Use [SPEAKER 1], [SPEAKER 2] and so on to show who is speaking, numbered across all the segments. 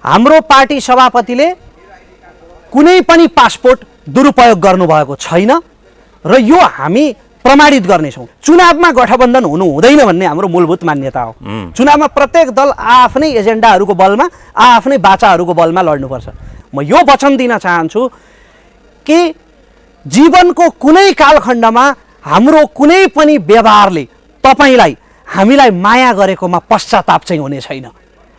[SPEAKER 1] हाम्रो पार्टी सभापतिले कुनै पनि पासपोर्ट दुरुपयोग गर्नुभएको छैन र यो हामी प्रमाणित गर्नेछौँ। चुनावमा गठबन्धन हुनु हुँदैन भन्ने हाम्रो मूलभूत मान्यता हो। चुनावमा प्रत्येक दल आफ्नै एजेन्डाहरूको बलमा आफ्नै बाचाहरूको बलमा लड्नुपर्छ। म यो वचन दिन चाहन्छु कि जीवनको कुनै कालखण्डमा हाम्रो कुनै पनि व्यवहारले तपाईलाई हामीलाई माया गरेकोमा पश्चाताप चाहिँ हुने छैन।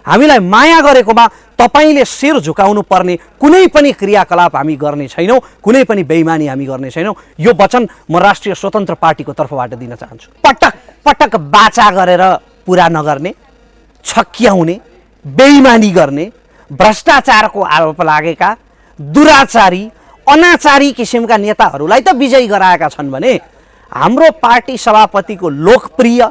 [SPEAKER 1] हामीलाई माया गरेकोमा तपाईले शिर झुकाउनु पर्ने कुनै पनि क्रियाकलाप हामी गर्ने छैनौँ, कुनै पनि बेइमानी हामी गर्ने छैनौँ। यो वचन म राष्ट्रिय स्वतन्त्र पार्टीको तर्फबाट दिन चाहन्छु। पटक पटक बाचा गरेर पुरा नगर्ने, छक्क्याउने, बेइमानी गर्ने, भ्रष्टाचारको आरोप लागेका दुराचारी अनाचारी किसिमका नेताहरूलाई त विजयी गराएका छन् भने हाम्रो पार्टी सभापतिको लोकप्रिय,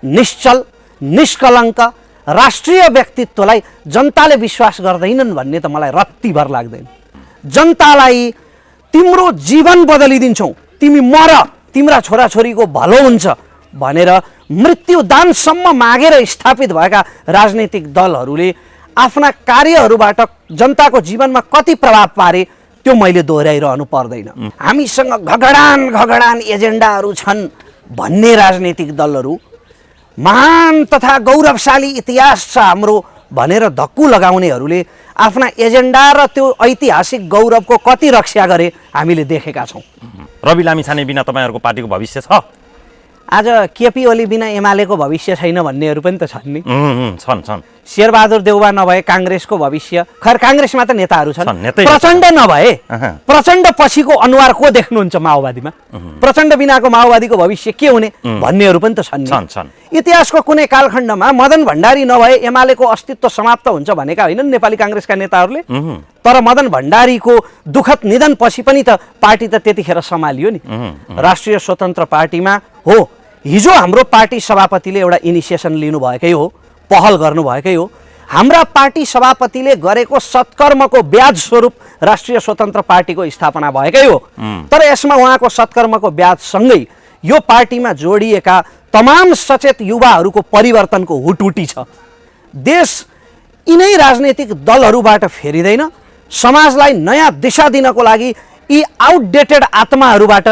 [SPEAKER 1] निश्चल, निष्कलङ्क राष्ट्रिय व्यक्तित्वलाई जनताले विश्वास गर्दैनन् भन्ने त मलाई रत्तिभर लाग्दैन। जनतालाई तिम्रो जीवन बदलिदिन्छौँ, तिमी मर, तिम्रा छोराछोरीको भलो हुन्छ भनेर मृत्युदानसम्म मागेर स्थापित भएका राजनैतिक दलहरूले आफ्ना कार्यहरूबाट जनताको जीवनमा कति प्रभाव पारे त्यो मैले दोहोऱ्याइरहनु पर्दैन। हामीसँग घगडान एजेन्डाहरू छन् भन्ने राजनैतिक दलहरू, महान तथा गौरवशाली इतिहास छ हाम्रो भनेर धक्कु लगाउनेहरूले आफ्ना एजेन्डा र त्यो ऐतिहासिक गौरवको कति रक्षा गरे हामीले देखेका छौँ।
[SPEAKER 2] रवि लामिछाने बिना तपाईँहरूको पार्टीको भविष्य छ?
[SPEAKER 1] आज केपी ओली बिना एमालेको भविष्य छैन भन्नेहरू पनि त छन् नि।
[SPEAKER 2] छन्।
[SPEAKER 1] शेरबहादुर देउवा नभए काङ्ग्रेसको भविष्य, खैर काङ्ग्रेसमा त नेताहरू छन्। प्रचण्ड नभए प्रचण्ड पछिको अनुहार को देख्नुहुन्छ माओवादीमा? प्रचण्ड बिनाको माओवादीको भविष्य के हुने भन्नेहरू पनि त छन्। इतिहासको कुनै कालखण्डमा मदन भण्डारी नभए एमालेको अस्तित्व समाप्त हुन्छ भनेका होइनन् नेपाली काङ्ग्रेसका नेताहरूले। तर मदन भण्डारीको दुःखद निधन पछि पनि त पार्टी त त्यतिखेर सम्हालियो नि। राष्ट्रिय स्वतन्त्र पार्टीमा हो, हिजो हाम्रो पार्टी सभापतिले एउटा इनिसिएसन लिनुभएकै हो, पहल गर्नुभएकै हो। हाम्रा पार्टी सभापतिले गरेको सत्कर्मको ब्याज स्वरूप राष्ट्रिय स्वतन्त्र पार्टीको स्थापना भएकै हो। तर यसमा उहाँको सत्कर्मको ब्याजसँगै यो पार्टीमा जोडिएका तमाम सचेत युवाहरूको परिवर्तनको हुटहुटी छ। देश यिनै राजनैतिक दलहरूबाट फेरिँदैन। समाजलाई नयाँ दिशा दिनको लागि यी आउटडेटेड आत्माहरूबाट,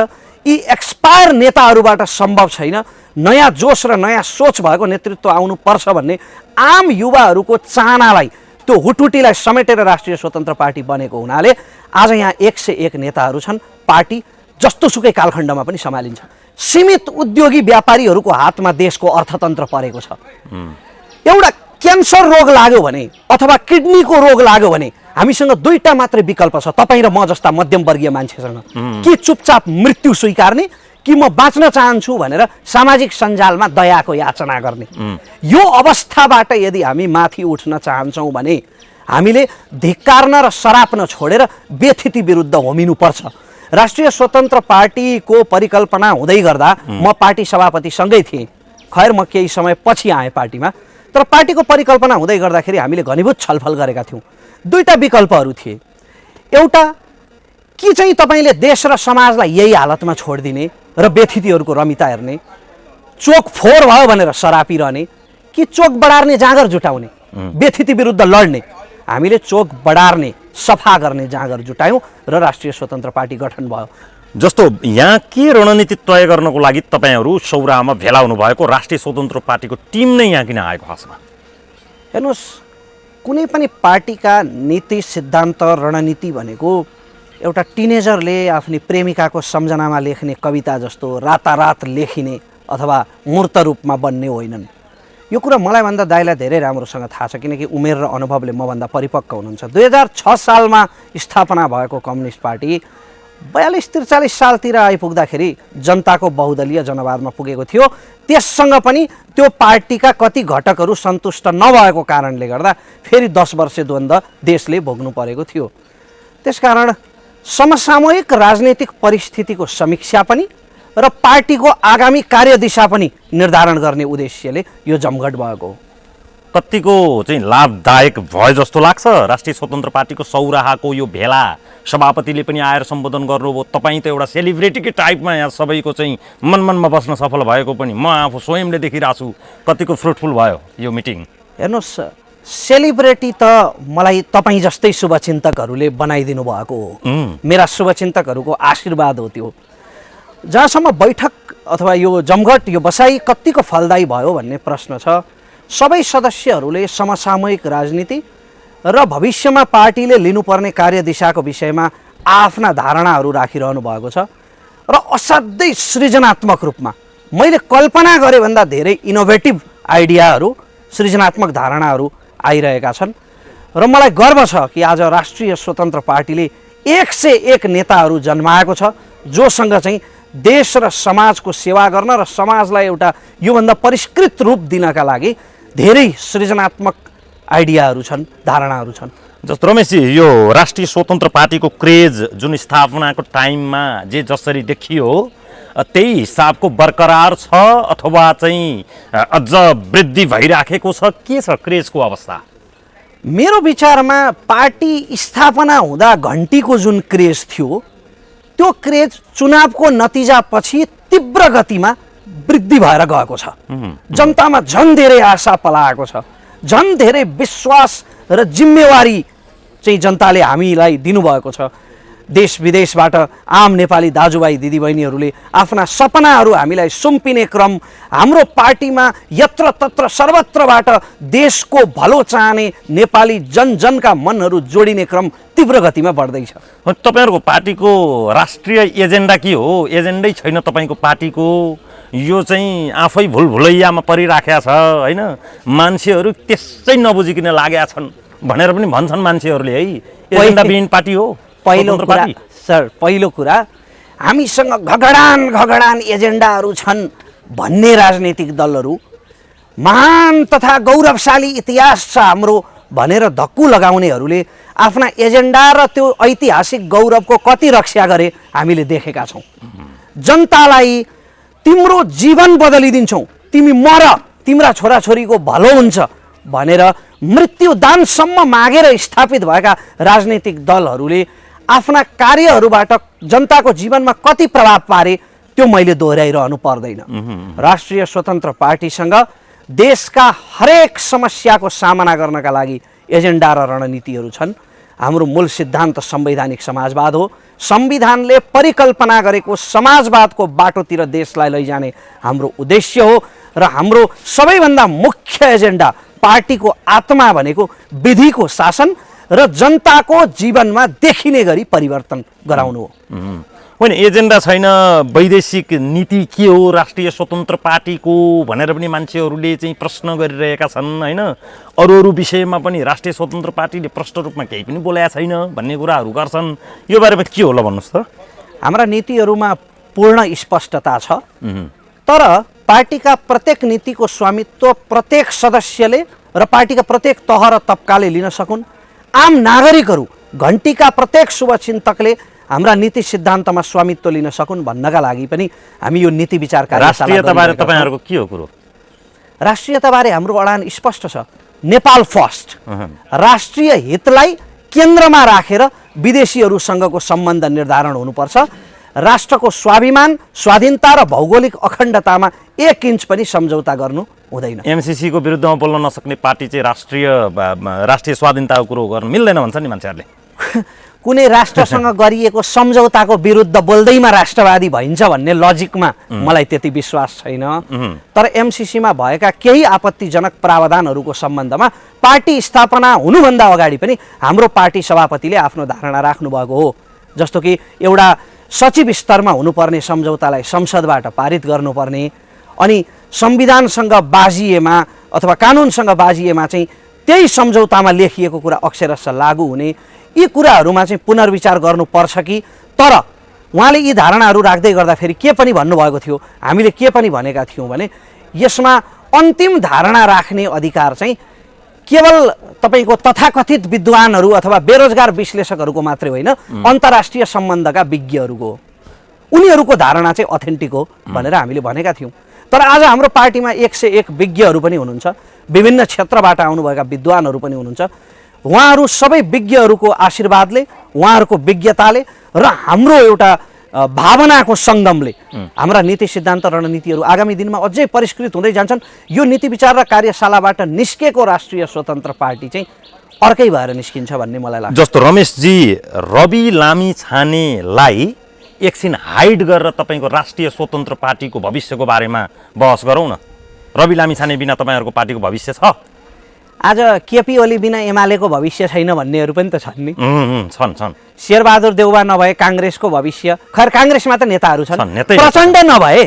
[SPEAKER 1] यी एक्सपायर नेताहरूबाट सम्भव छैन। नयाँ जोस र नयाँ सोच भएको नेतृत्व आउनुपर्छ भन्ने आम युवाहरूको चाहनालाई, त्यो हुटहुटीलाई समेटेर राष्ट्रिय स्वतन्त्र पार्टी बनेको हुनाले आज यहाँ 101 नेताहरू छन्। पार्टी जस्तोसुकै कालखण्डमा पनि सम्हालिन्छ। सीमित उद्योगी व्यापारीहरूको हातमा देशको अर्थतन्त्र परेको छ। एउटा क्यान्सर रोग लाग्यो भने अथवा किडनीको रोग लाग्यो भने हामीसँग दुईटा मात्रै विकल्प छ, तपाईँ र म जस्ता मध्यमवर्गीय मान्छेसँग। कि चुपचाप मृत्यु स्वीकार्ने, कि म बाँच्न चाहन्छु भनेर सामाजिक सञ्जालमा दयाको याचना गर्ने। यो अवस्थाबाट यदि हामी माथि उठ्न चाहन्छौँ भने हामीले धिक्कार्न र सराप्न छोडेर व्यथिति विरुद्ध होमिनुपर्छ। राष्ट्रिय स्वतन्त्र पार्टीको परिकल्पना हुँदै गर्दा म पार्टी सभापतिसँगै थिएँ। खैर म केही समय पछि आएँ पार्टीमा, तर पार्टीको परिकल्पना हुँदै गर्दाखेरि हामीले घनीभूत छलफल गरेका थियौँ। दुईटा विकल्पहरू थिए। एउटा, कि चाहिँ तपाईँले देश र समाजलाई यही हालतमा छोडिदिने र व्यथितिहरूको रमिता हेर्ने, चोक फोहोर भयो भनेर सरापिरहने, कि चोक बढार्ने जाँगर जुटाउने, व्यथिति विरुद्ध लड्ने। हामीले चोक बढार्ने, सफा गर्ने जाँगर जुटायौँ र राष्ट्रिय स्वतन्त्र पार्टी गठन भयो।
[SPEAKER 2] जस्तो यहाँ के रणनीति तय गर्नको लागि तपाईँहरू सौराहामा भेला हुनुभएको राष्ट्रिय स्वतन्त्र पार्टीको टिम नै यहाँ किन आएको खासमा?
[SPEAKER 1] हेर्नुहोस्, कुनै पनि पार्टीका नीति, सिद्धान्त, रणनीति भनेको एउटा टिनेजरले आफ्नी प्रेमिकाको सम्झनामा लेख्ने कविता जस्तो रातारात लेखिने अथवा मूर्त रूपमा बन्ने होइनन्। यो कुरा मलाई भन्दा दाइलाई धेरै राम्रोसँग थाहा छ, किनकि उमेर र अनुभवले मभन्दा परिपक्व हुनुहुन्छ। 2006 सालमा स्थापना भएको कम्युनिस्ट पार्टी 42-43 सालतिर आइपुग्दाखेरि जनताको बहुदलीय जनवादमा पुगेको थियो। त्यससँग पनि त्यो पार्टीका कति घटकहरू सन्तुष्ट नभएको कारणले गर्दा फेरि 10 वर्षे द्वन्द्व देशले भोग्नु परेको थियो। त्यसकारण समसामयिक राजनैतिक परिस्थितिको समीक्षा पनि र पार्टीको आगामी कार्यदिशा पनि निर्धारण गर्ने उद्देश्यले यो जमघट भएको हो।
[SPEAKER 2] कतिको चाहिँ लाभदायक भयो जस्तो लाग्छ राष्ट्रिय स्वतन्त्र पार्टीको सौराहाको यो भेला? सभापतिले पनि आएर सम्बोधन गर्नुभयो, तपाईँ त एउटा सेलिब्रिटीकै टाइपमा यहाँ सबैको चाहिँ मनमनमा बस्न सफल भएको पनि म आफू स्वयंले देखिरहेको छु। कतिको फ्रुटफुल भयो यो मिटिङ?
[SPEAKER 1] हेर्नुहोस्, सेलिब्रेटी त मलाई तपाईँ जस्तै शुभचिन्तकहरूले बनाइदिनु भएको हो। मेरा शुभचिन्तकहरूको आशीर्वाद हो त्यो। जहाँसम्म बैठक अथवा यो जमघट यो बसाइ कतिको फलदायी भयो भन्ने प्रश्न छ, सबै सदस्यहरूले समसामयिक राजनीति र भविष्यमा पार्टीले लिनुपर्ने कार्यदिशाको विषयमा आफ्ना धारणाहरू राखिरहनु भएको छ र असाध्यै सृजनात्मक रूपमा मैले कल्पना गरे भन्दा धेरै इनोभेटिभ आइडियाहरू, सृजनात्मक धारणाहरू आइरहेका छन् र मलाई गर्व छ कि आज राष्ट्रिय स्वतन्त्र पार्टीले 101 नेताहरू जन्माएको छ जोसँग चाहिँ देश र समाजको सेवा गर्न र समाजलाई एउटा योभन्दा परिष्कृत रूप दिनका लागि धेरै सृजनात्मक आइडियाहरू छन्, धारणाहरू छन्।
[SPEAKER 2] जस्तो रमेशजी, यो राष्ट्रिय स्वतन्त्र पार्टीको क्रेज जुन स्थापनाको टाइममा जे जसरी देखियो त्यही हिसाबको बरकरार छ अथवा चाहिँ अझ वृद्धि भइराखेको छ? के छ क्रेजको अवस्था?
[SPEAKER 1] मेरो विचारमा पार्टी स्थापना हुँदा घन्टीको जुन क्रेज थियो त्यो क्रेज चुनावको नतिजापछि तीव्र गतिमा वृद्धि भएर गएको छ। जनतामा झन् धेरै आशा पलाएको छ, झन् धेरै विश्वास र जिम्मेवारी चाहिँ जनताले हामीलाई दिनुभएको छ। देश विदेशबाट आम नेपाली दाजुभाइ दिदीबहिनीहरूले आफ्ना सपनाहरू हामीलाई सुम्पिने क्रम, हाम्रो पार्टीमा यत्र तत्र सर्वत्रबाट देशको भलो चाहने नेपाली जनजनका मनहरू जोडिने क्रम तीव्र गतिमा बढ्दैछ।
[SPEAKER 2] तपाईँहरूको पार्टीको राष्ट्रिय एजेन्डा के हो? एजेन्डै छैन तपाईँको पार्टीको, यो चाहिँ आफै भुलभुलैयामा परिराखेका छ होइन? मान्छेहरू त्यसै नबुझिकन लागेका छन् भनेर पनि भन्छन् मान्छेहरूले है, एजेन्डाविहीन पार्टी हो।
[SPEAKER 1] पहिलो कुरा हामीसँग घगडान एजेन्डाहरू छन् भन्ने राजनीतिक दलहरू, महान तथा गौरवशाली इतिहास छ हाम्रो भनेर धक्कु लगाउनेहरूले आफ्ना एजेन्डा र त्यो ऐतिहासिक गौरवको कति रक्षा गरे हामीले देखेका छौँ। जनतालाई तिम्रो जीवन बदलिदिन्छौँ, तिमी मर, तिम्रा छोराछोरीको भलो हुन्छ भनेर मृत्युदानसम्म मागेर स्थापित भएका राजनीतिक दलहरूले आफ्ना कार्यहरूबाट जनताको जीवनमा कति प्रभाव पारे त्यो मैले दोहोऱ्याइरहनु पर्दैन। राष्ट्रिय स्वतन्त्र पार्टीसँग देशका हरेक समस्याको सामना गर्नका लागि एजेन्डा र रणनीतिहरू छन्। हाम्रो मूल सिद्धान्त संवैधानिक समाजवाद हो। संविधानले परिकल्पना गरेको समाजवादको बाटोतिर देशलाई लैजाने हाम्रो उद्देश्य हो र हाम्रो सबैभन्दा मुख्य एजेन्डा पार्टीको आत्मा भनेको विधिको शासन र जनताको जीवनमा देखिने गरी परिवर्तन गराउनु हो।
[SPEAKER 2] होइन, एजेन्डा छैन, वैदेशिक नीति के हो राष्ट्रिय स्वतन्त्र पार्टीको भनेर पनि मान्छेहरूले चाहिँ प्रश्न गरिरहेका छन् होइन? अरू विषयमा पनि राष्ट्रिय स्वतन्त्र पार्टीले प्रष्ट रूपमा केही पनि बोलेको छैन भन्ने कुराहरू गर्छन्। यो बारेमा के होला भन्नुहोस् त?
[SPEAKER 1] हाम्रा नीतिहरूमा पूर्ण स्पष्टता छ, तर पार्टीका प्रत्येक नीतिको स्वामित्व प्रत्येक सदस्यले र पार्टीका प्रत्येक तह र तबकाले लिन सकुन्। आम नागरिकहरू, घन्टीका प्रत्येक शुभचिन्तकले हाम्रा नीति सिद्धान्तमा स्वामित्व लिन सकुन् भन्नका लागि पनि हामी यो नीति विचार
[SPEAKER 2] राष्ट्रियताबारे तपाईँहरूको के हो कुरो?
[SPEAKER 1] राष्ट्रियताबारे हाम्रो अडान स्पष्ट छ, नेपाल फर्स्ट। राष्ट्रिय हितलाई केन्द्रमा राखेर विदेशीहरूसँगको सम्बन्ध निर्धारण हुनुपर्छ। राष्ट्रको स्वाभिमान, स्वाधीनता र भौगोलिक अखण्डतामा 1 इन्च पनि सम्झौता गर्नु हुँदैन।
[SPEAKER 2] एमसीसी को विरुद्धमा बोल्न नसक्ने पार्टी चाहिँ राष्ट्रिय स्वाधीनताको कुरो गर्न मिल्दैन भन्छ नि मान्छेहरूले।
[SPEAKER 1] कुनै राष्ट्रसँग गरिएको सम्झौताको विरुद्ध बोल्दैमा राष्ट्रवादी भइन्छ भन्ने लजिकमा मलाई त्यति विश्वास छैन। तर एमसीसीमा भएका केही आपत्तिजनक प्रावधानहरूको सम्बन्धमा पार्टी स्थापना हुनुभन्दा अगाडि पनि हाम्रो पार्टी सभापतिले आफ्नो धारणा राख्नुभएको हो। जस्तो कि एउटा सचिव स्तरमा हुनुपर्ने सम्झौतालाई संसदबाट पारित गर्नुपर्ने, अनि संविधानसँग बाजिएमा अथवा कानुनसँग बाजिएमा चाहिँ त्यही सम्झौतामा लेखिएको कुरा अक्षरशः लागू हुने, यी कुराहरूमा चाहिँ पुनर्विचार गर्नुपर्छ कि। तर उहाँले यी धारणाहरू राख्दै गर्दाखेरि के पनि भन्नुभएको थियो, हामीले के पनि भनेका थियौँ भने यसमा अन्तिम धारणा राख्ने अधिकार चाहिँ केवल तपाईँको तथाकथित विद्वानहरू अथवा बेरोजगार विश्लेषकहरूको मात्रै होइन, अन्तर्राष्ट्रिय सम्बन्धका विज्ञहरूको हो। उनीहरूको धारणा चाहिँ अथेन्टिक हो भनेर हामीले भनेका थियौँ। तर आज हाम्रो पार्टीमा 101 विज्ञहरू पनि हुनुहुन्छ, विभिन्न क्षेत्रबाट आउनुभएका विद्वानहरू पनि हुनुहुन्छ। उहाँहरू सबै विज्ञहरूको आशीर्वादले, उहाँहरूको विज्ञताले र हाम्रो एउटा भावनाको सङ्गमले हाम्रा नीति सिद्धान्त रणनीतिहरू आगामी दिनमा अझै परिष्कृत हुँदै जान्छन्। यो नीति विचार र कार्यशालाबाट निस्केको राष्ट्रिय स्वतन्त्र पार्टी चाहिँ अर्कै भएर निस्किन्छ भन्ने मलाई लाग्छ।
[SPEAKER 2] जस्तो रमेशजी, रवि लामिछानेलाई एकछिन हाइड गरेर तपाईँको राष्ट्रिय स्वतन्त्र पार्टीको भविष्यको बारेमा बहस गरौँ न। रवि लामिछाने बिना तपाईँहरूको पार्टीको भविष्य छ?
[SPEAKER 1] आज केपी ओली बिना एमालेको भविष्य छैन भन्नेहरू पनि त छन् नि।
[SPEAKER 2] छन्।
[SPEAKER 1] शेरबहादुर देउवा नभए काङ्ग्रेसको भविष्य, खैर काङ्ग्रेसमा त नेताहरू छन्।
[SPEAKER 2] नेतै
[SPEAKER 1] प्रचण्ड नभए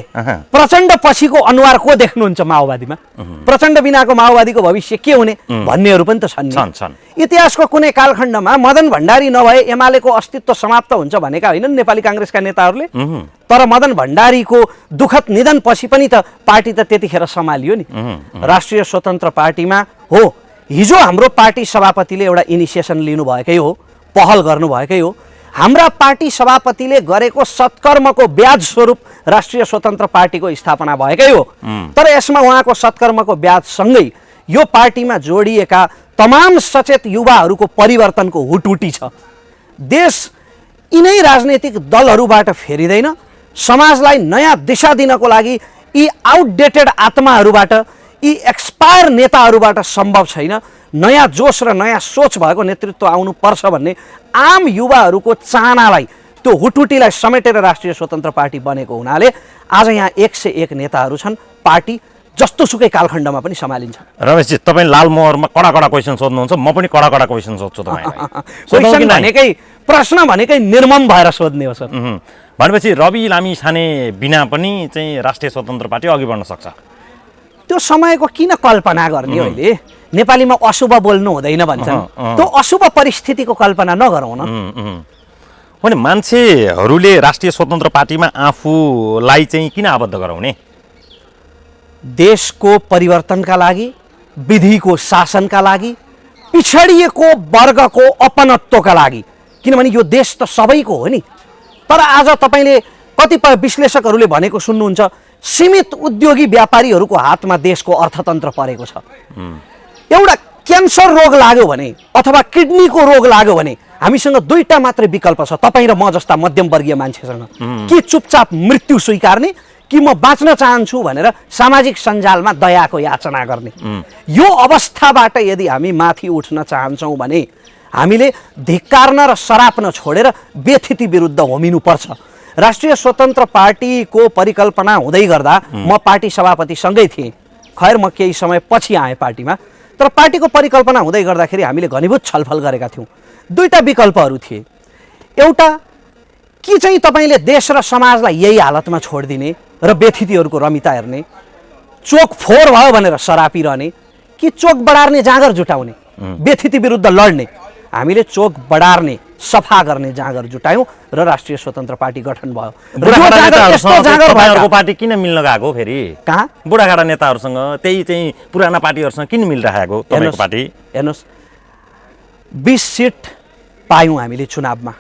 [SPEAKER 1] प्रचण्ड पछिको अनुहार को देख्नुहुन्छ माओवादीमा? प्रचण्ड बिनाको माओवादीको भविष्य के हुने भन्नेहरू पनि त छन्। इतिहासको कुनै कालखण्डमा मदन भण्डारी नभए एमालेको अस्तित्व समाप्त हुन्छ भनेका होइनन् नेपाली काङ्ग्रेसका नेताहरूले। तर मदन भण्डारीको दुःखद निधनपछि पनि त पार्टी त त्यतिखेर सम्हालियो नि। राष्ट्रिय स्वतन्त्र पार्टीमा हो, हिजो हाम्रो पार्टी सभापतिले एउटा इनिसिएसन लिनुभएकै हो, पहल गर्नुभएकै हो। हाम्रा पार्टी सभापतिले गरेको सत्कर्मको ब्याज स्वरूप राष्ट्रिय स्वतन्त्र पार्टीको स्थापना भएकै हो। तर यसमा उहाँको सत्कर्मको ब्याजसँगै यो पार्टीमा जोडिएका तमाम सचेत युवाहरूको परिवर्तनको हुटहुटी छ। देश यिनै राजनैतिक दलहरूबाट फेरिँदैन। समाजलाई नयाँ दिशा दिनको लागि यी आउटडेटेड आत्माहरूबाट, यी एक्सपायर नेताहरूबाट सम्भव छैन। नयाँ जोस र नयाँ सोच भएको नेतृत्व आउनुपर्छ भन्ने आम युवाहरूको चाहनालाई, त्यो हुटहुटीलाई समेटेर राष्ट्रिय स्वतन्त्र पार्टी बनेको हुनाले आज यहाँ 101 नेताहरू छन्। पार्टी जस्तोसुकै कालखण्डमा पनि सम्हालिन्छ।
[SPEAKER 2] रमेशजी, तपाईँ लालमोहरमा कडा क्वेसन सोध्नुहुन्छ, म पनि कडा क्वेसन सोध्छु तपाईँलाई।
[SPEAKER 1] क्वेसन भनेकै, प्रश्न भनेकै निर्मम भएर सोध्ने हो सर।
[SPEAKER 2] भनेपछि रवि लामिछाने बिना पनि चाहिँ राष्ट्रिय स्वतन्त्र पार्टी अघि बढ्न सक्छ?
[SPEAKER 1] त्यो समयको किन कल्पना गर्ने? अहिले नेपालीमा अशुभ बोल्नु हुँदैन भन्छन्। त्यो अशुभ परिस्थितिको कल्पना नगरौँ न।
[SPEAKER 2] भने मान्छेहरूले राष्ट्रिय स्वतन्त्र पार्टीमा आफूलाई चाहिँ किन आबद्ध गराउने?
[SPEAKER 1] देशको परिवर्तनका लागि, विधिको शासनका लागि, पिछडिएको वर्गको अपनत्वका लागि। किनभने यो देश त सबैको हो नि। तर आज तपाईँले कतिपय विश्लेषकहरूले भनेको सुन्नुहुन्छ, सीमित उद्योगी व्यापारीहरूको हातमा देशको अर्थतन्त्र परेको छ। एउटा क्यान्सर रोग लाग्यो भने अथवा किडनीको रोग लाग्यो भने हामीसँग दुईटा मात्रै विकल्प छ, तपाईँ र म जस्ता मध्यमवर्गीय मान्छेसँग। कि चुपचाप मृत्यु स्वीकार्ने, कि म बाँच्न चाहन्छु भनेर सामाजिक सञ्जालमा दयाको याचना गर्ने। यो अवस्थाबाट यदि हामी माथि उठ्न चाहन्छौँ भने हामीले धिक्कार्न र सराप्न छोडेर व्यथिति विरुद्ध होमिनुपर्छ। राष्ट्रिय स्वतन्त्र पार्टीको परिकल्पना हुँदै गर्दा म पार्टी सभापतिसँगै थिएँ। खैर म केही समय पछि आएँ पार्टीमा। तर पार्टीको परिकल्पना हुँदै गर्दाखेरि हामीले घनीभूत छलफल गरेका थियौँ। दुईटा विकल्पहरू थिए। एउटा, कि चाहिँ तपाईँले देश र समाजलाई यही हालतमा छोडिदिने र व्यथितिहरूको रमिता हेर्ने, चोक फोहोर भयो भनेर सरापिरहने, कि चोक बढार्ने जाँगर जुटाउने, व्यथिति विरुद्ध लड्ने। हामीले चोक बढार्ने, सफा गर्ने जाँगर जुटायौँ र राष्ट्रिय स्वतन्त्र पार्टी गठन भयो।
[SPEAKER 2] पार्टी किन मिल्न गएको फेरि?
[SPEAKER 1] कहाँ?
[SPEAKER 2] बुढाखाडा नेताहरूसँग, त्यही चाहिँ पुराना पार्टीहरूसँग किन मिलिरहेको तपाईँको पार्टी?
[SPEAKER 1] हेर्नुहोस्, 20 सिट पायौँ हामीले चुनावमा।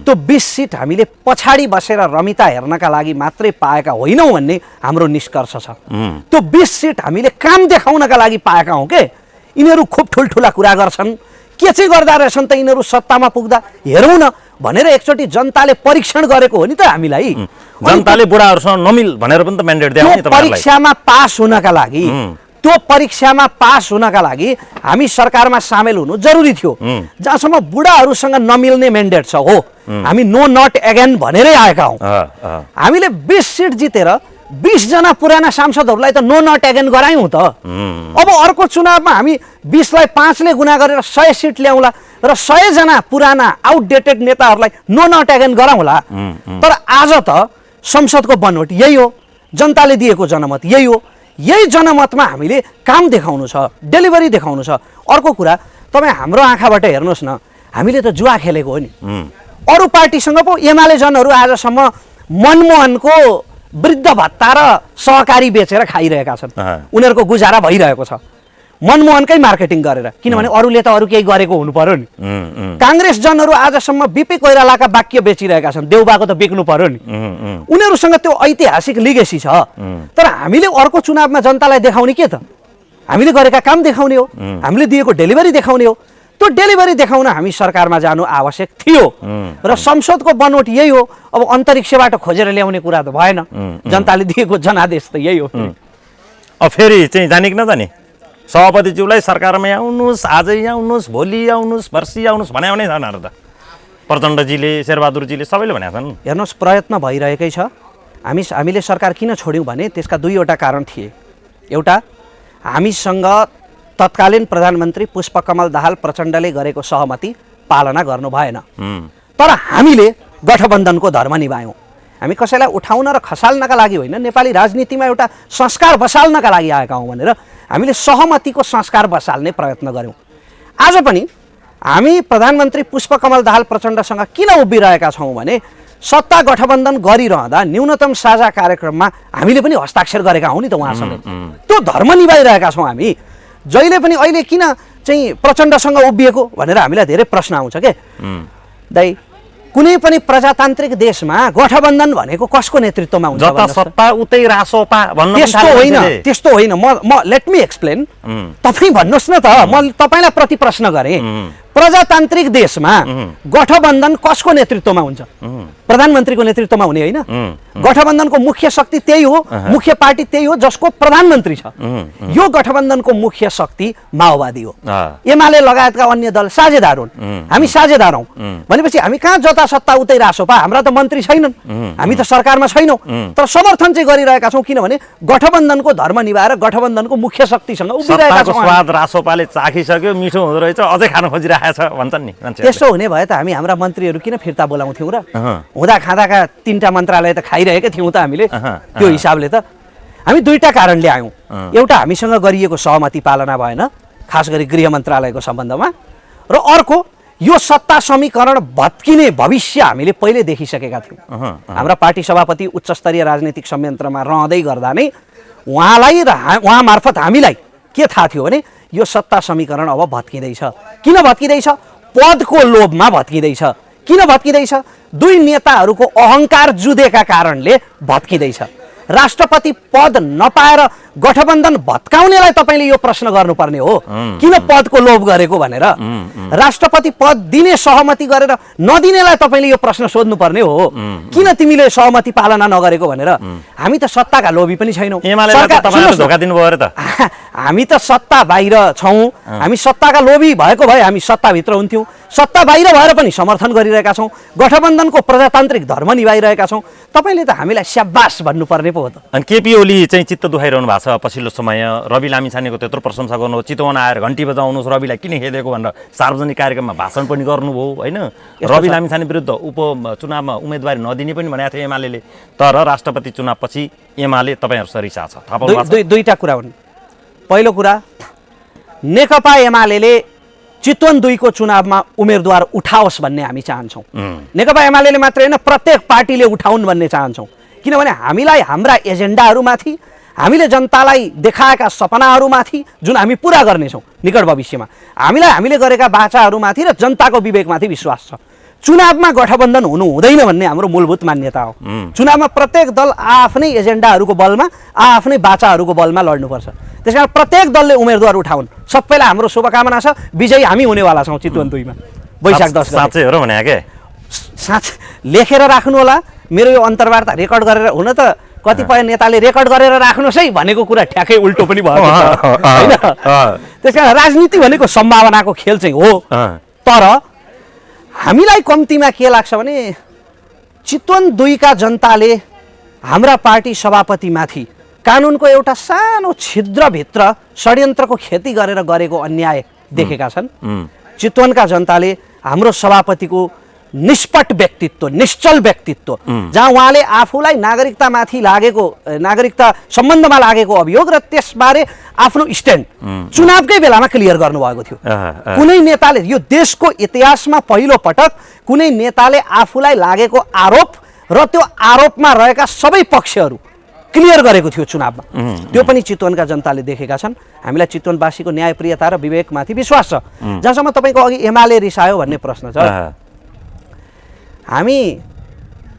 [SPEAKER 1] त्यो 20 सिट हामीले पछाडि बसेर रमिता हेर्नका लागि मात्रै पाएका होइनौँ भन्ने हाम्रो निष्कर्ष छ। त्यो 20 सिट हामीले काम देखाउनका लागि पाएका हौँ के। यिनीहरू खुब ठुल्ठुला कुरा गर्छन्, के चाहिँ गर्दा रहेछन् त यिनीहरू सत्तामा पुग्दा, हेरौँ न भनेर एकचोटि जनताले परीक्षण गरेको हो नि त हामीलाई।
[SPEAKER 2] जनताले बुढाहरूसँग नमिल भनेर पनि त म्यान्डेट दियो नि तपाईँलाई।
[SPEAKER 1] परीक्षामा पास हुनका लागि, त्यो परीक्षामा पास हुनका लागि हामी सरकारमा सामेल हुनु जरुरी थियो। जहाँसम्म बुढाहरूसँग नमिल्ने म्यान्डेट छ, हो हामी नो नट एगेन भनेरै आएका हौँ। हामीले 20 सिट जितेर 20 जना पुराना सांसदहरूलाई त नो नट एगेन गरायौँ त। अब अर्को चुनावमा हामी 20 लाई 5 ले गुणा गरेर 100 सिट ल्याउँला र 100 जना पुराना आउटडेटेड नेताहरूलाई नो नट एगेन गराउँला। तर आज त संसदको बनोट यही हो, जनताले दिएको जनमत यही हो। यही जनमतमा हामीले काम देखाउनु छ, डेलिभरी देखाउनु छ। अर्को कुरा, तपाईँ हाम्रो आँखाबाट हेर्नुहोस् न, हामीले त जुवा खेलेको हो नि। अरू पार्टीसँग पो एमाले जनहरू आजसम्म मनमोहनको वृद्ध भत्ता र सहकारी बेचेर खाइरहेका छन्। उनीहरूको गुजारा भइरहेको छ मनमोहनकै मार्केटिङ गरेर, किनभने अरूले त अरू केही गरेको हुनु पर्यो नि। काङ्ग्रेस जनहरू आजसम्म बिपी कोइरालाका वाक्य बेचिरहेका छन्, देउबाको त बेच्नु पर्यो नि। उनीहरूसँग त्यो ऐतिहासिक लिगेसी छ। तर हामीले अर्को चुनावमा जनतालाई देखाउने के त? हामीले गरेका काम देखाउने हो, हामीले दिएको डेलिभरी देखाउने हो। त्यो डेलिभरी देखाउन हामी सरकारमा जानु आवश्यक थियो र संसदको बनोट यही हो। अब अन्तरिक्षबाट खोजेर ल्याउने कुरा त भएन, जनताले दिएको जनादेश त यही हो।
[SPEAKER 2] अब फेरि चाहिँ जाने कि नजाने सभापतिज्यूलाई सरकारमा आउनुहोस्, आजै आउनुहोस्, भोलि आउनुहोस्, पर्सि आउनुहोस् भन्यो भने छन् त प्रचण्डजीले, शेरबहादुरजीले सबैले भनेका छन्।
[SPEAKER 1] हेर्नुहोस्, प्रयत्न भइरहेकै छ। हामीले सरकार किन छोड्यौँ भने त्यसका दुईवटा कारण थिए। एउटा, हामीसँग तत्कालीन प्रधानमन्त्री पुष्पकमल दाहाल प्रचण्डले गरेको सहमति पालना गर्नु भएन, तर हामीले गठबन्धनको धर्म निभायौँ। हामी कसैलाई उठाउन र खसाल्नका लागि होइन, नेपाली राजनीतिमा एउटा संस्कार बसाल्नका लागि आएका हौँ भनेर हामीले सहमतिको संस्कार बसाल्ने प्रयत्न गऱ्यौँ। आज पनि हामी प्रधानमन्त्री पुष्पकमल दाहाल प्रचण्डसँग किन उभिरहेका छौँ भने सत्ता गठबन्धन गरिरहँदा न्यूनतम साझा कार्यक्रममा हामीले पनि हस्ताक्षर गरेका हौँ नि त उहाँसँग। त्यो धर्म निभाइरहेका छौँ हामी। जहिले पनि अहिले किन चाहिँ प्रचण्डसँग उभिएको भनेर हामीलाई धेरै प्रश्न आउँछ के दाइ। कुनै पनि प्रजातान्त्रिक देशमा गठबन्धन भनेको कसको नेतृत्वमा हुन्छ?
[SPEAKER 2] जता सत्ता उतै रासोपा भन्नु
[SPEAKER 1] त्यस्तो होइन। म लेट मी एक्सप्लेन। तपाईँ भन्नुहोस् न त, म तपाईँलाई प्रति प्रश्न गरेँ। प्रजातान्त्रिक देशमा गठबन्धन कसको नेतृत्वमा हुन्छ? प्रधानमन्त्रीको नेतृत्वमा हुने होइन। गठबन्धनको मुख्य शक्ति त्यही हो, मुख्य पार्टी त्यही हो जसको प्रधानमन्त्री छ। यो गठबन्धनको मुख्य शक्ति माओवादी हो। एमाले लगायतका अन्य दल साझेदार हुन्, हामी साझेदार हौँ भनेपछि हामी कहाँ जता सत्ता उतै रासोपा? हाम्रा त मन्त्री छैनन्, हामी त सरकारमा छैनौँ, तर समर्थन चाहिँ गरिरहेका छौँ किनभने गठबन्धनको धर्म निभाएर गठबन्धनको मुख्य शक्तिसँग उभिरहेका छौँ।
[SPEAKER 2] स्वाद रासोपाले चाखिसक्यो, मिठो हुँदो रहेछ, अझै खान खोजिरहेको छ भन्छन् नि मान्छे।
[SPEAKER 1] त्यसो हुने भए त हामी हाम्रा मन्त्रीहरू किन फिर्ता बोलाउँथ्यौँ र? हुँदा खाँदाका 3टा मन्त्रालय त खाइरहेकै थियौँ त हामीले। त्यो हिसाबले त हामी दुईटा कारणले आयौँ। एउटा, हामीसँग गरिएको सहमति पालना भएन, खास गरी गृह मन्त्रालयको सम्बन्धमा, र अर्को यो सत्ता समीकरण भत्किने भविष्य हामीले पहिले देखिसकेका थियौँ। हाम्रा पार्टी सभापति उच्चस्तरीय राजनीतिक संयन्त्रमा रहँदै गर्दा नै उहाँलाई र उहाँ मार्फत हामीलाई के थाहा थियो भने यो सत्ता समीकरण अब भत्किँदैछ। किन भत्किँदैछ? पदको लोभमा भत्किँदैछ। किन भत्किँदैछ? दुई नेताहरूको अहङ्कार जुधेका कारणले भत्किँदैछ। राष्ट्रपति पद नपाएर गठबन्धन भत्काउनेलाई तपाईँले यो प्रश्न गर्नुपर्ने हो, किन पदको लोभ गरेको भनेर। राष्ट्रपति पद दिने सहमति गरेर नदिनेलाई तपाईँले यो प्रश्न सोध्नुपर्ने हो, किन तिमीले सहमति पालना नगरेको भनेर। हामी त सत्ताका लोभी पनि छैनौँ। हामी त सत्ता बाहिर छौँ, हामी सत्ताका लोभी भएको भए हामी सत्ताभित्र हुन्थ्यौँ। सत्ता बाहिर भएर पनि समर्थन गरिरहेका छौँ, गठबन्धनको प्रजातान्त्रिक धर्म निभाइरहेका छौँ। तपाईँले त हामीलाई स्याबास भन्नुपर्ने पो हो त।
[SPEAKER 2] अनि केपी ओली चाहिँ चित्त दुखाइरहनु भएको छ पछिल्लो समय। रवि लामिछानेको त्यत्रो प्रशंसा गर्नु, चितवन आएर घन्टी बजाउनुहोस् रविलाई किन खेदेको भनेर सार्वजनिक कार्यक्रममा भाषण पनि गर्नुभयो होइन। रवि लामिछाने विरुद्ध उपचुनावमा उम्मेदवारी नदिने पनि भनेको थियो एमाले, तर राष्ट्रपति चुनावपछि एमाले तपाईँहरूसँग रिसा छ।
[SPEAKER 1] दुईटा कुरा हुन्। पहिलो कुरा, नेकपा एमाले चितवन 2 को चुनावमा उम्मेदवार उठाओस् भन्ने हामी चाहन्छौँ। नेकपा एमाले मात्रै होइन, प्रत्येक पार्टीले उठाउन् भन्ने चाहन्छौँ। किनभने हामीलाई हाम्रा एजेन्डाहरूमाथि, हामीले जनतालाई देखाएका सपनाहरूमाथि जुन हामी पुरा गर्नेछौँ निकट भविष्यमा, हामीले गरेका बाचाहरूमाथि र जनताको विवेकमाथि विश्वास छ। चुनावमा गठबन्धन हुनु हुँदैन भन्ने हाम्रो मूलभूत मान्यता हो। चुनावमा प्रत्येक दल आफ्नै एजेन्डाहरूको बलमा, आफ्नै बाचाहरूको बलमा लड्नुपर्छ। त्यसकारण प्रत्येक दलले उम्मेदवार उठाउन्। सबैलाई हाम्रो शुभकामना छ। विजयी हामी हुनेवाला छौँ चितवन 2 मा वैशाख 10 गते।
[SPEAKER 2] साँच्चै हो र भने के?
[SPEAKER 1] लेखेर राख्नु होला। मेरो यो अन्तर्वार्ता रेकर्ड गरेर, हुन त कतिपय नेताले रेकर्ड गरेर राख्नुहोस् है भनेको कुरा ठ्याक्कै उल्टो पनि भएको छ होइन। त्यसकारण राजनीति भनेको सम्भावनाको खेल चाहिँ हो। तर हामीलाई कम्तीमा के लाग्छ भने चितवन 2 का जनताले हाम्रा पार्टी सभापतिमाथि कानुनको एउटा सानो छिद्रभित्र षड्यन्त्रको खेती गरेर गरेको अन्याय देखेका छन्। चितवनका जनताले हाम्रो सभापतिको निष्पट व्यक्तित्व, निश्चल व्यक्तित्व, जहाँ उहाँले आफूलाई नागरिकतामाथि लागेको, नागरिकता सम्बन्धमा लागेको अभियोग र त्यसबारे आफ्नो स्ट्यान्ड चुनावकै बेलामा क्लियर गर्नुभएको थियो। कुनै नेताले, यो देशको इतिहासमा पहिलो पटक कुनै नेताले आफूलाई लागेको आरोप र त्यो आरोपमा रहेका सबै पक्षहरू क्लियर गरेको थियो चुनावमा। त्यो पनि चितवनका जनताले देखेका छन्। हामीलाई चितवनवासीको न्यायप्रियता र विवेकमाथि विश्वास छ। जहाँसम्म तपाईँको अघि एमाले रिसायो भन्ने प्रश्न छ, हामी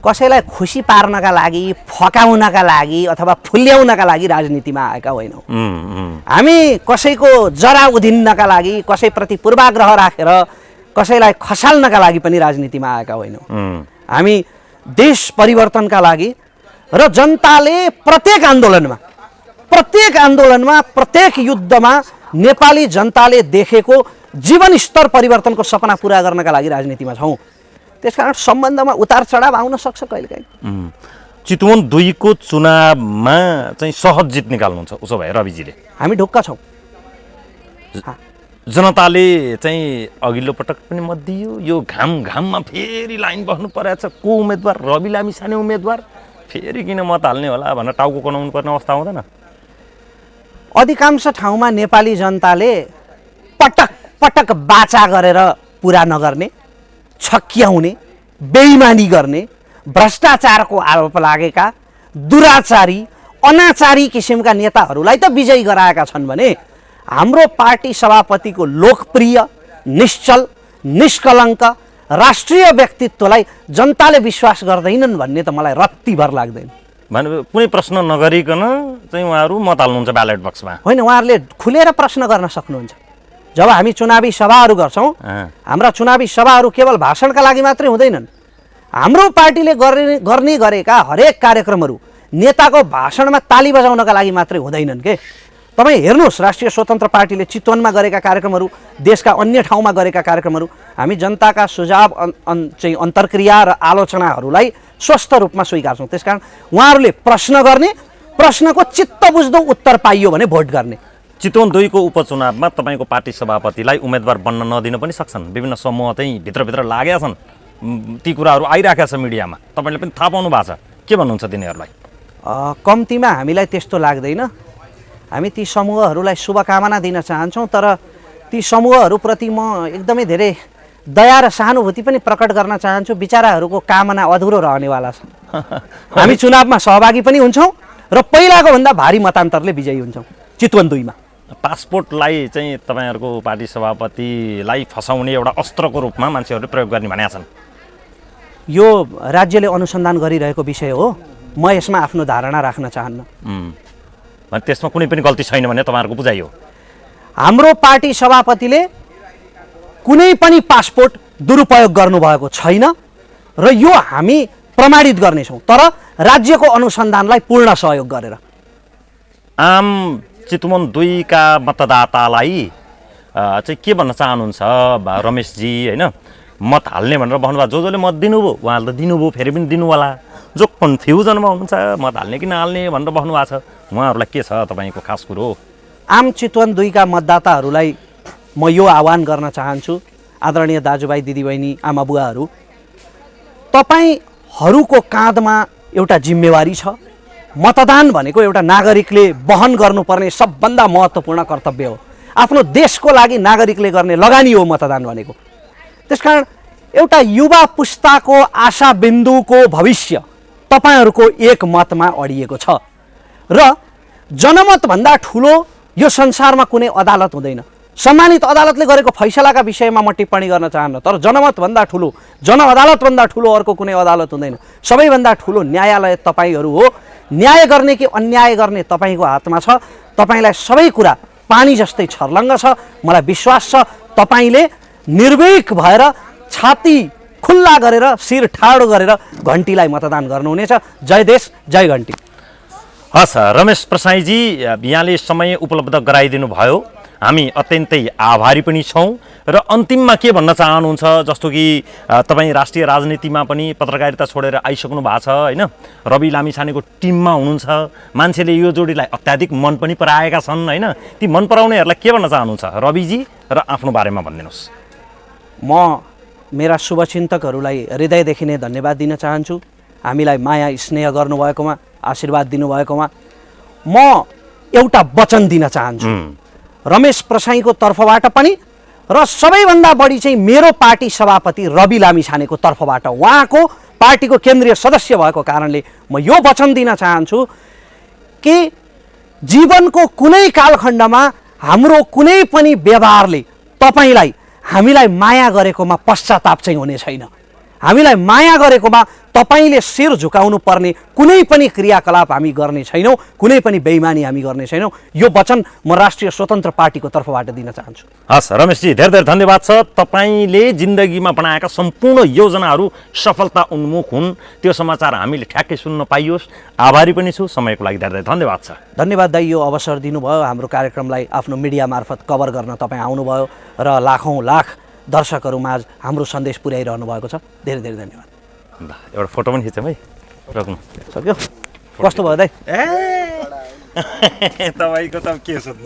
[SPEAKER 1] कसैलाई खुसी पार्नका लागि, फकाउनका लागि अथवा फुल्याउनका लागि राजनीतिमा आएका होइनौँ। हामी कसैको जरा उधिन्नका लागि, कसैप्रति पूर्वाग्रह राखेर कसैलाई खसाल्नका लागि पनि राजनीतिमा आएका होइनौँ। हामी देश परिवर्तनका लागि र जनताले प्रत्येक आन्दोलनमा प्रत्येक युद्धमा नेपाली जनताले देखेको जीवन स्तर परिवर्तनको सपना पुरा गर्नका लागि राजनीतिमा छौँ। त्यसकारण सम्बन्धमा उतार चढाव आउन सक्छ कहिलेकाहीँ।
[SPEAKER 2] चितवन 2 को चुनावमा चाहिँ सहज जित निकाल्नुहुन्छ उसो भए रविजीले?
[SPEAKER 1] हामी ढुक्क छौँ।
[SPEAKER 2] जनताले चाहिँ अघिल्लो पटक पनि मत दियो, यो घाममा फेरि लाइन बस्नु परेछ, को उम्मेदवार? रवि लामिछाने उम्मेदवार, फेरि किन मत हाल्ने होला भनेर टाउको कनाउनु पर्ने अवस्था हुँदैन?
[SPEAKER 1] अधिकांश ठाउँमा नेपाली जनताले पटक पटक बाचा गरेर पुरा नगर्ने, छक्क्याउने, बेइमानी गर्ने, भ्रष्टाचारको आरोप लागेका, दुराचारी, अनाचारी किसिमका नेताहरूलाई त विजयी गराएका छन् भने हाम्रो पार्टी सभापतिको लोकप्रिय, निश्चल, निष्कलङ्क राष्ट्रिय व्यक्तित्वलाई जनताले विश्वास गर्दैनन् भन्ने त मलाई रत्तिभर लाग्दैन।
[SPEAKER 2] भने कुनै प्रश्न नगरिकन चाहिँ उहाँहरू मत हाल्नुहुन्छ ब्यालेट बक्समा?
[SPEAKER 1] होइन, उहाँहरूले खुलेर प्रश्न गर्न सक्नुहुन्छ। जब हामी चुनावी सभाहरू गर्छौँ, हाम्रा चुनावी सभाहरू केवल भाषणका लागि मात्रै हुँदैनन्। हाम्रो पार्टीले गर्ने गरेका हरेक कार्यक्रमहरू नेताको भाषणमा ताली बजाउनका लागि मात्रै हुँदैनन् के। तपाईँ हेर्नुहोस्, राष्ट्रिय स्वतन्त्र पार्टीले चितवनमा गरेका कार्यक्रमहरू, देशका अन्य ठाउँमा गरेका कार्यक्रमहरू, हामी जनताका सुझाव चाहिँ अन्तर्क्रिया र आलोचनाहरूलाई स्वस्थ रूपमा स्वीकार्छौँ। त्यसकारण उहाँहरूले प्रश्न गर्ने, प्रश्नको चित्त बुझ्दो उत्तर पाइयो भने भोट गर्ने।
[SPEAKER 2] चितवन 2 को उपचुनावमा तपाईँको पार्टी सभापतिलाई उम्मेदवार बन्न नदिन पनि सक्छन्। विभिन्न समूह चाहिँ भित्रभित्र लागेका छन्, ती कुराहरू आइरहेका छ मिडियामा, तपाईँले पनि थाहा पाउनु भएको छ। के भन्नुहुन्छ तिनीहरूलाई?
[SPEAKER 1] कम्तीमा हामीलाई त्यस्तो लाग्दैन। हामी ती समूहहरूलाई शुभकामना दिन चाहन्छौँ, तर ती समूहहरूप्रति म एकदमै धेरै दया र सहानुभूति पनि प्रकट गर्न चाहन्छु। बिचराहरूको कामना अधुरो रहनेवाला छ। हामी चुनावमा सहभागी पनि हुन्छौँ र पहिलाको भन्दा भारी मतान्तरले विजयी हुन्छौँ चितवन 2 मा।
[SPEAKER 2] पासपोर्टलाई चाहिँ तपाईँहरूको पार्टी सभापतिलाई फसाउने एउटा अस्त्रको रूपमा मान्छेहरूले प्रयोग गर्ने भनेका छन्।
[SPEAKER 1] यो राज्यले अनुसन्धान गरिरहेको विषय हो, म यसमा आफ्नो धारणा राख्न चाहन्न।
[SPEAKER 2] त्यसमा कुनै पनि गल्ती छैन भने तपाईँहरूको बुझाइ हो?
[SPEAKER 1] हाम्रो पार्टी सभापतिले कुनै पनि पासपोर्ट दुरुपयोग गर्नुभएको छैन र यो हामी प्रमाणित गर्नेछौँ, तर राज्यको अनुसन्धानलाई पूर्ण सहयोग गरेर।
[SPEAKER 2] आम चितवन 2 का मतदातालाई चाहिँ के भन्न चाहनुहुन्छ रमेशजी? होइन, मत हाल्ने भनेर भन्नुभयो, जसले मत दिनुभयो उहाँहरूले त दिनुभयो, फेरि पनि दिनु होला। जो कन्फ्युजनमा हुनुहुन्छ मत हाल्ने कि नहाल्ने भनेर बस्नु भएको छ, उहाँहरूलाई के छ तपाईँको खास कुरो?
[SPEAKER 1] आम चितवन 2 का मतदाताहरूलाई म यो आह्वान गर्न चाहन्छु, आदरणीय दाजुभाइ दिदीबहिनी, आमा बुवाहरू, तपाईँहरूको काँधमा एउटा जिम्मेवारी छ। मतदान भनेको एउटा नागरिकले वहन गर्नुपर्ने सबभन्दा महत्त्वपूर्ण कर्तव्य हो। आफ्नो देशको लागि नागरिकले गर्ने लगानी हो मतदान भनेको। त्यसकारण एउटा युवा पुस्ताको आशा बिन्दुको भविष्य तपाईँहरूको एक मतमा अडिएको छ र जनमतभन्दा ठुलो यो संसारमा कुनै अदालत हुँदैन। सम्मानित अदालतले गरेको फैसलाका विषयमा म टिप्पणी गर्न चाहन्न, तर जनमतभन्दा ठुलो, जनअदालतभन्दा ठुलो अर्को कुनै अदालत हुँदैन। सबैभन्दा ठुलो न्यायालय तपाईँहरू हो। न्याय गर्ने कि अन्याय गर्ने तपाईँको हातमा छ। तपाईँलाई सबै कुरा पानी जस्तै छर्लङ्ग छ। मलाई विश्वास छ तपाईँले निर्भीक भएर छाती खुल्ला गरेर, शिर ठाडो गरेर घन्टीलाई मतदान गर्नुहुनेछ। जय देश, जय घन्टी।
[SPEAKER 2] हस् रमेश प्रसाईजी, यहाँले समय उपलब्ध गराइदिनु भयो, हामी अत्यन्तै आभारी पनि छौँ। र अन्तिममा के भन्न चाहनुहुन्छ? जस्तो कि तपाईँ राष्ट्रिय राजनीतिमा पनि पत्रकारिता छोडेर आइसक्नु भएको छ, होइन? रवि लामिछानेको टिममा हुनुहुन्छ, मान्छेले यो जोडीलाई अत्याधिक मन पनि पराएका छन्, होइन? ती मन पराउनेहरूलाई के भन्न चाहनुहुन्छ रविजी, र आफ्नो बारेमा भनिदिनुहोस्।
[SPEAKER 1] म मेरा शुभचिन्तकहरूलाई हृदयदेखि नै धन्यवाद दिन चाहन्छु। हामीलाई माया स्नेह गर्नुभएकोमा, आशीर्वाद दिनुभएकोमा। म एउटा वचन दिन चाहन्छु रमेश प्रसाईको तर्फबाट पनि, र सबैभन्दा बढी चाहिँ मेरो पार्टी सभापति रवि लामिछानेको तर्फबाट, उहाँको पार्टीको केन्द्रीय सदस्य भएको कारणले म यो वचन दिन चाहन्छु कि जीवनको कुनै कालखण्डमा हाम्रो कुनै पनि व्यवहारले तपाईँलाई, हामीलाई माया गरेकोमा पश्चाताप चाहिँ हुने छैन। हामीलाई माया गरेकोमा तपाईँले शिर झुकाउनु पर्ने कुनै पनि क्रियाकलाप हामी गर्ने छैनौँ, कुनै पनि बेइमानी हामी गर्ने छैनौँ। यो वचन म राष्ट्रिय स्वतन्त्र पार्टीको तर्फबाट दिन चाहन्छु।
[SPEAKER 2] हस् रमेशजी, धेरै धेरै धन्यवाद छ। तपाईँले जिन्दगीमा बनाएका सम्पूर्ण योजनाहरू सफलता उन्मुख हुन्, त्यो समाचार हामीले ठ्याक्कै सुन्न पाइयोस्। आभारी पनि छु। समयको लागि धेरै धेरै धन्यवाद छ।
[SPEAKER 1] धन्यवाद दाइ, यो अवसर दिनुभयो, हाम्रो कार्यक्रमलाई आफ्नो मिडिया मार्फत कभर गर्न तपाईँ आउनुभयो र लाखौँ लाख दर्शकहरूमा हाम्रो सन्देश पुर्याइरहनु भएको छ। धेरै धेरै धन्यवाद।
[SPEAKER 2] एउटा फोटो पनि खिचौँ है। रोक्नु
[SPEAKER 1] सक्यो? कस्तो भयो दाइ?
[SPEAKER 2] तपाईँको त के सोध्नु।